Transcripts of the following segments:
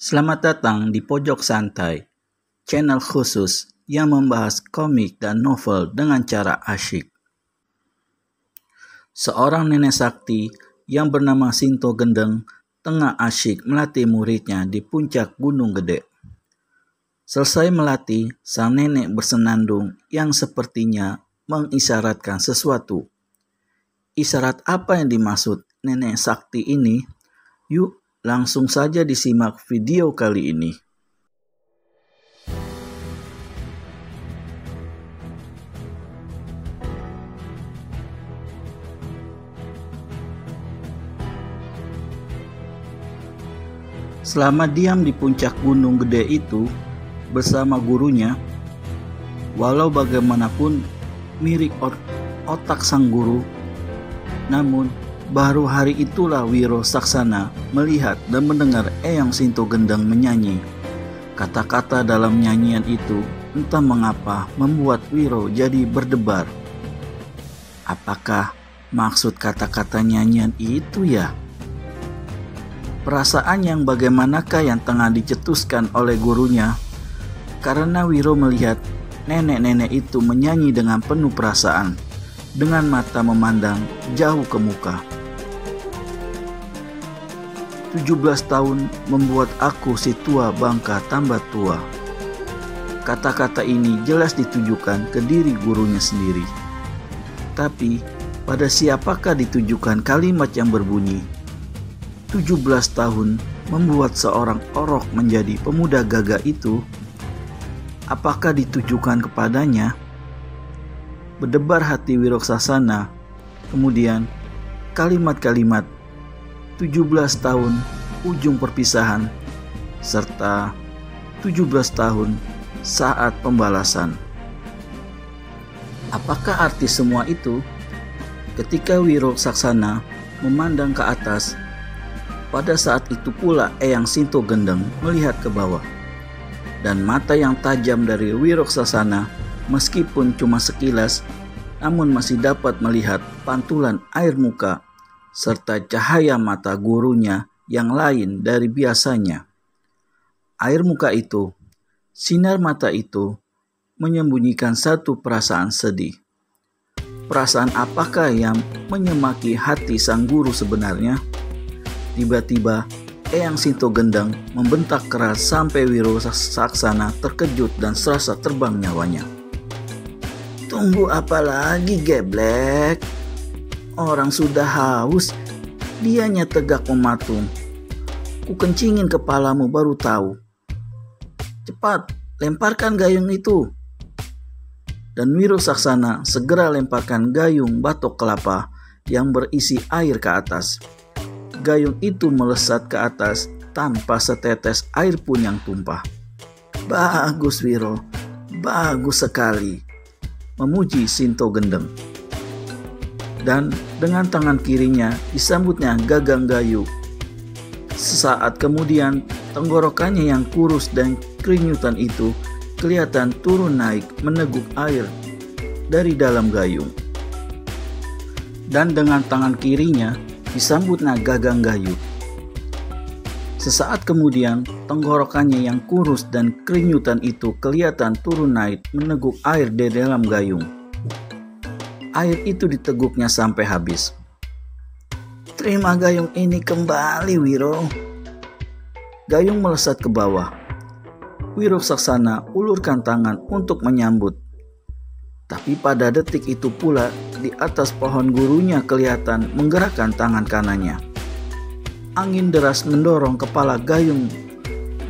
Selamat datang di Pojok Santai, channel khusus yang membahas komik dan novel dengan cara asyik. Seorang nenek sakti yang bernama Sinto Gendeng tengah asyik melatih muridnya di puncak Gunung Gede. Selesai melatih, sang nenek bersenandung yang sepertinya mengisyaratkan sesuatu. Isyarat apa yang dimaksud nenek sakti ini? Yuk, langsung saja disimak video kali ini. Selama diam di puncak Gunung Gede itu bersama gurunya, walau bagaimanapun mirip otak sang guru, namun baru hari itulah Wiro Saksana melihat dan mendengar Eyang Sinto Gendeng menyanyi. Kata-kata dalam nyanyian itu entah mengapa membuat Wiro jadi berdebar. Apakah maksud kata-kata nyanyian itu ya? Perasaan yang bagaimanakah yang tengah dicetuskan oleh gurunya? Karena Wiro melihat nenek-nenek itu menyanyi dengan penuh perasaan, dengan mata memandang jauh ke muka. 17 tahun membuat aku si tua bangka tambah tua. Kata-kata ini jelas ditujukan ke diri gurunya sendiri. Tapi pada siapakah ditujukan kalimat yang berbunyi 17 tahun membuat seorang orok menjadi pemuda gagah itu? Apakah ditujukan kepadanya? Berdebar hati Wiro Saksana. Kemudian kalimat-kalimat 17 tahun ujung perpisahan serta 17 tahun saat pembalasan. Apakah arti semua itu? Ketika Wiro Saksana memandang ke atas, pada saat itu pula Eyang Sinto Gendeng melihat ke bawah. Dan mata yang tajam dari Wiro Saksana meskipun cuma sekilas, namun masih dapat melihat pantulan air muka serta cahaya mata gurunya yang lain dari biasanya. Air muka itu, sinar mata itu, menyembunyikan satu perasaan sedih. Perasaan apakah yang menyemaki hati sang guru sebenarnya? Tiba-tiba, Eyang Sinto Gendeng membentak keras sampai Wiro Saksana terkejut dan serasa terbang nyawanya. Tunggu apa lagi, geblek? Orang sudah haus, dianya tegak mematung. Ku kencingin kepalamu baru tahu. Cepat, lemparkan gayung itu. Dan Wiro Saksana segera lemparkan gayung batok kelapa yang berisi air ke atas. Gayung itu melesat ke atas tanpa setetes air pun yang tumpah. Bagus Wiro, bagus sekali, memuji Sinto Gendeng. Dan dengan tangan kirinya disambutnya gagang gayu. Sesaat kemudian tenggorokannya yang kurus dan kerinyutan itu kelihatan turun naik meneguk air dari dalam gayung. Dan dengan tangan kirinya disambutnya gagang gayu. Sesaat kemudian tenggorokannya yang kurus dan kerinyutan itu kelihatan turun naik meneguk air di dalam gayung. Air itu diteguknya sampai habis. Terima gayung ini kembali, Wiro. Gayung melesat ke bawah. Wiro Saksana ulurkan tangan untuk menyambut. Tapi pada detik itu pula di atas pohon gurunya kelihatan menggerakkan tangan kanannya. Angin deras mendorong kepala gayung,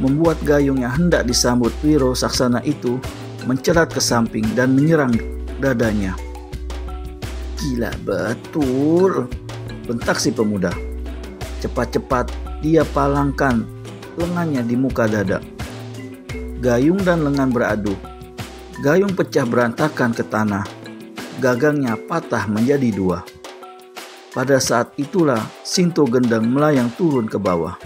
membuat gayung yang hendak disambut Wiro Saksana itu mencerat ke samping dan menyerang dadanya. Gila betul, bentak si pemuda. Cepat-cepat dia palangkan lengannya di muka dada. Gayung dan lengan beradu. Gayung pecah berantakan ke tanah. Gagangnya patah menjadi dua. Pada saat itulah Sinto Gendeng melayang turun ke bawah.